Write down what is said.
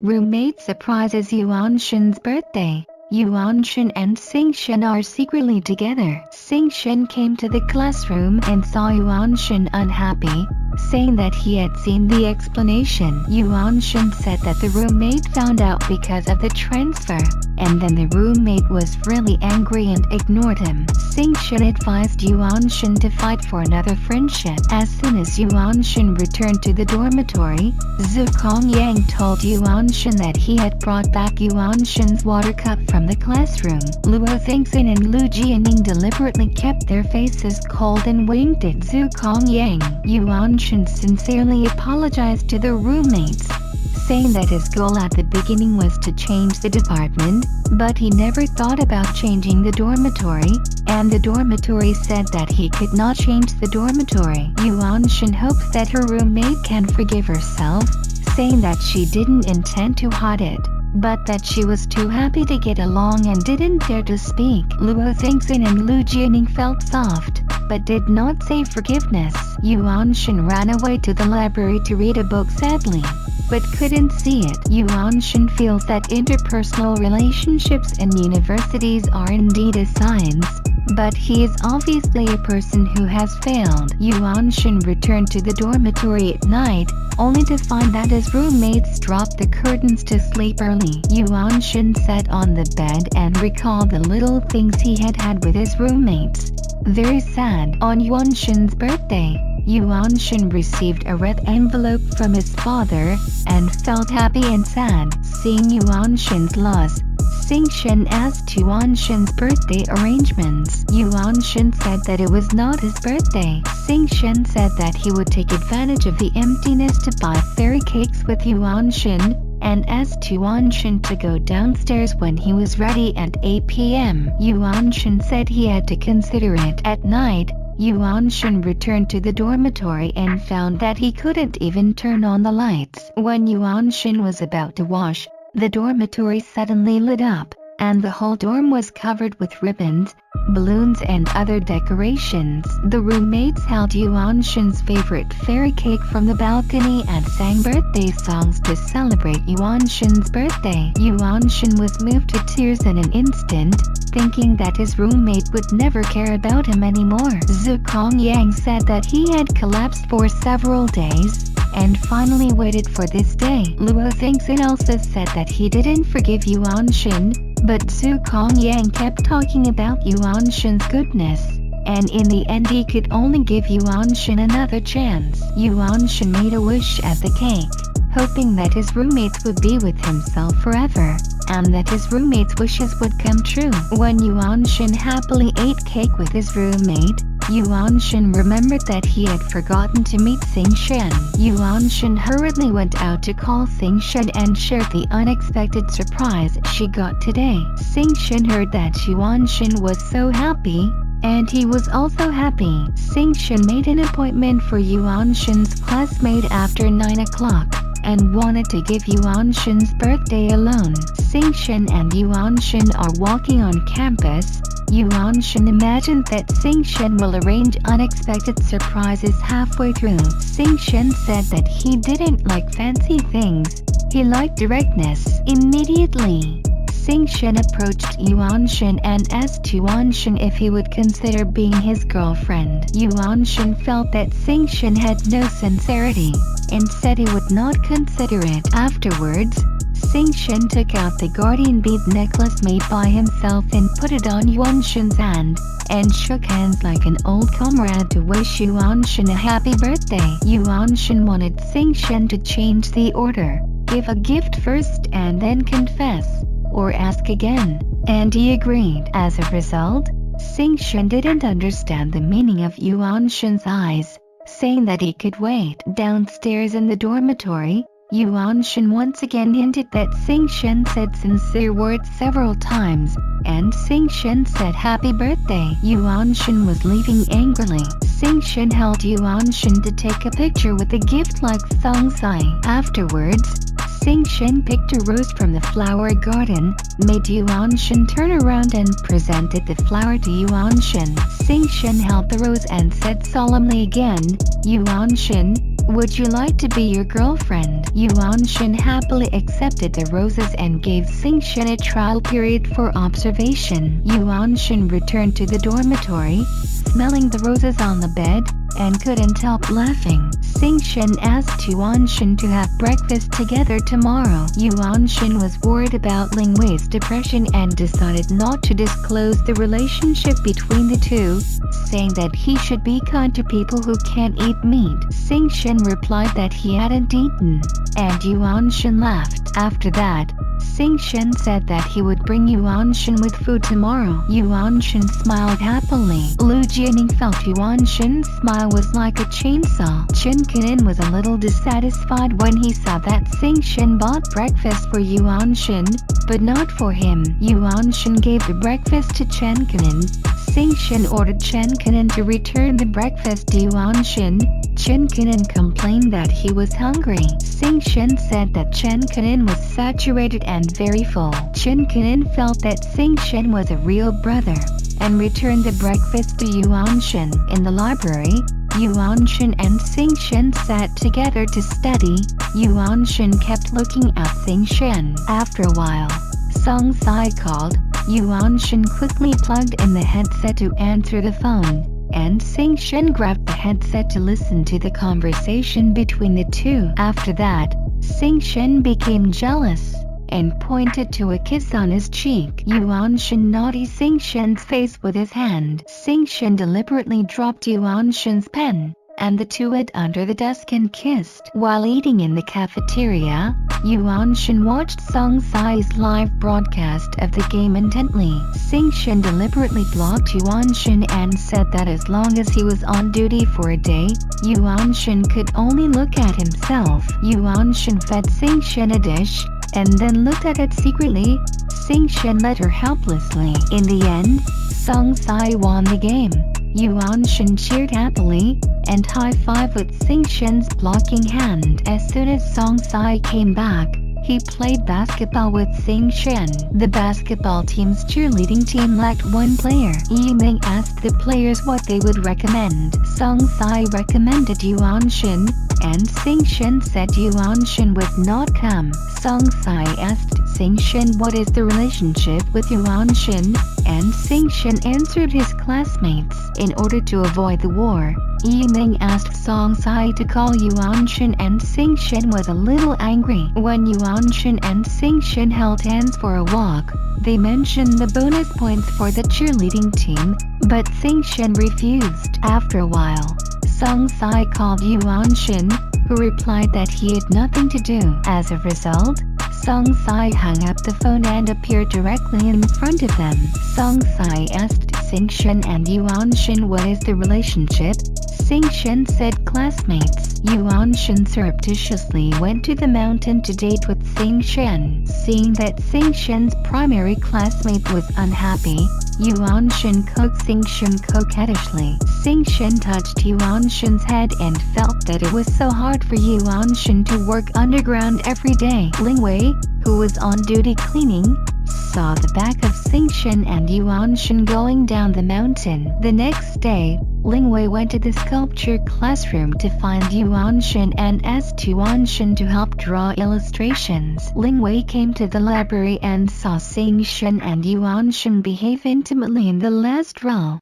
Roommate surprises Yuan Shen's birthday. Yuan Shen and Xing Shen are secretly together. Xing Shen came to the classroom and saw Yuan Shen unhappy, saying that he had seen the explanation. Yuan Shen said that the roommate found out because of the transfer, and then the roommate was really angry and ignored him. Xing Shen advised Yuan Shen to fight for another friendship. As soon as Yuan Shen returned to the dormitory, Zhu Kongyang told Yuan Shen that he had brought back Yuan Shen's water cup from the classroom. Luo Thingxin and Lu Jianing deliberately kept their faces cold and winked at Zhu Kongyang. Yuan Shen sincerely apologized to the roommates, saying that his goal at the beginning was to change the department, but he never thought about changing the dormitory, and the dormitory said that he could not change the dormitory. Yuan Shen hoped that her roommate can forgive herself, saying that she didn't intend to hide it, but that she was too happy to get along and didn't dare to speak. Luo Thingxin and Lu Jianing felt soft, but did not say forgiveness. Yuan Shen ran away to the library to read a book sadly, but couldn't see it. Yuan Shen feels that interpersonal relationships in universities are indeed a science, but he is obviously a person who has failed. Yuan Shen returned to the dormitory at night, only to find that his roommates dropped the curtains to sleep early. Yuan Shen sat on the bed and recalled the little things he had had with his roommates. Very sad. On Yuan Shen's birthday, Yuan Shen received a red envelope from his father, and felt happy and sad. Seeing Yuan Shen's loss, Xing Shen asked Yuan Shen's birthday arrangements. Yuan Shen said that it was not his birthday. Xing Shen said that he would take advantage of the emptiness to buy fairy cakes with Yuan Shen, and asked Yuan Shen to go downstairs when he was ready at 8 p.m. Yuan Shen said he had to consider it. At night, Yuan Shen returned to the dormitory and found that he couldn't even turn on the lights. When Yuan Shen was about to wash, the dormitory suddenly lit up, and the whole dorm was covered with ribbons, balloons and other decorations. The roommates held Yuan Shen's favorite fairy cake from the balcony and sang birthday songs to celebrate Yuan Shen's birthday. Yuan Shen was moved to tears in an instant, thinking that his roommate would never care about him anymore. Zhu Kongyang said that he had collapsed for several days, and finally waited for this day. Luo Thingxin also said that he didn't forgive Yuan Shen, but Zhu Kongyang kept talking about Yuan Shen's goodness, and in the end he could only give Yuan Shen another chance. Yuan Shen made a wish at the cake, hoping that his roommates would be with himself forever, and that his roommates' wishes would come true. When Yuan Shen happily ate cake with his roommate, Yuan Shen remembered that he had forgotten to meet Xing Shen. Yuan Shen hurriedly went out to call Xing Shen and shared the unexpected surprise she got today. Xing Shen heard that Yuan Shen was so happy, and he was also happy. Xing Shen made an appointment for Yuan Shen's classmate after 9 o'clock, and wanted to give Yuan Shen's birthday alone. Xing Shen and Yuan Shen are walking on campus. Yuan Shen imagined that Xing Shen will arrange unexpected surprises halfway through. Xing Shen said that he didn't like fancy things, he liked directness. Immediately, Xing Shen approached Yuan Shen and asked Yuan Shen if he would consider being his girlfriend. Yuan Shen felt that Xing Shen had no sincerity, and said he would not consider it. Afterwards, Xing Shen took out the guardian bead necklace made by himself and put it on Yuan Shen's hand, and shook hands like an old comrade to wish Yuan Shen a happy birthday. Yuan Shen wanted Xing Shen to change the order, give a gift first and then confess, or ask again, and he agreed. As a result, Xing Shen didn't understand the meaning of Yuan Shen's eyes, saying that he could wait. Downstairs in the dormitory, Yuan Shen once again hinted that Xing Shen said sincere words several times, and Xing Shen said happy birthday. Yuan Shen was leaving angrily. Xing Shen held Yuan Shen to take a picture with a gift like Song Sai. Afterwards, Xing Shen picked a rose from the flower garden, made Yuan Shen turn around and presented the flower to Yuan Shen. Xing Shen held the rose and said solemnly again, Yuan Shen, Would you like to be your girlfriend? Yuan Shin happily accepted the roses and gave Xing Shen a trial period for observation. Yuan Shin returned to the dormitory, smelling the roses on the bed, and couldn't help laughing. Xing Shen asked Yuan Shin to have breakfast together tomorrow. Yuan Shin was worried about Ling Wei's depression and decided not to disclose the relationship between the two, saying that he should be kind to people who can't eat meat. Xing Shen replied that he hadn't eaten, and Yuan Shin laughed. After that, Xing Shen said that he would bring Yuan Shin with food tomorrow. Yuan Shin smiled happily. Lu Jianing felt Yuan Shin's smile was like a chainsaw. Chen Kanin was a little dissatisfied when he saw that Xing Shen bought breakfast for Yuan Shin, but not for him. Yuan Shin gave the breakfast to Chen Kanin. Xing Shen ordered Chen Kanin to return the breakfast to Yuan Shin. Chen Kanin complained that he was hungry. Xing Shen said that Chen Kanin was saturated and very full. Chen Kanin felt that Xing Shen was a real brother, and returned the breakfast to Yuan Shin. In the library, Yuan Shin and Xing Shen sat together to study. Yuan Shin kept looking at Xing Shen. After a while, Song Sai called. Yuan Shin quickly plugged in the headset to answer the phone, and Xing Shen grabbed the headset to listen to the conversation between the two. After that, Xing Shen became jealous and pointed to a kiss on his cheek. Yuan Shin nodded Xing Shen's face with his hand. Xing Shen deliberately dropped Yuan Shin's pen, and the two hid under the desk and kissed. While eating in the cafeteria, Yuan Shin watched Song Sai's live broadcast of the game intently. Xing Shen deliberately blocked Yuan Shin and said that as long as he was on duty for a day, Yuan Shin could only look at himself. Yuan Shin fed Xing Shen a dish, and then looked at it secretly. Xing Shen let her helplessly. In the end, Song Sai won the game. Yuan Shin cheered happily, and high-fived with Xing Shen's blocking hand. As soon as Song Sai came back, he played basketball with Xing Shen. The basketball team's cheerleading team lacked one player. Yi Ming asked the players what they would recommend. Song Sai recommended Yuan Shin, and Xing Shen said Yuan Shin would not come. Song Sai asked Xing Shen what is the relationship with Yuan Shin, and Xing Shen answered his classmates. In order to avoid the war, Yi Ming asked Song Sai to call Yuan Shin, and Xing Shen was a little angry. When Yuan Shin and Xing Shen held hands for a walk, they mentioned the bonus points for the cheerleading team, but Xing Shen refused. After a while, Song Sai called Yuan Shin, who replied that he had nothing to do. As a result, Song Sai hung up the phone and appeared directly in front of them. Song Sai asked Xing Shen and Yuan Shin what is the relationship. Xing Shen said classmates. Yuan Shin surreptitiously went to the mountain to date with Xing Shen. Seeing that Xing Shen's primary classmate was unhappy, Yuan Shin coaxed Xing Shen coquettishly. Xing Shen touched Yuan Shin's head and felt that it was so hard for Yuan Shin to work underground every day. Ling Wei, who was on duty cleaning, saw the back of Xing Shen and Yuan Shin going down the mountain. The next day, Ling Wei went to the sculpture classroom to find Yuan Shin and asked Yuan Shin to help draw illustrations. Ling Wei came to the library and saw Xing Shen and Yuan Shin behave intimately in the last row.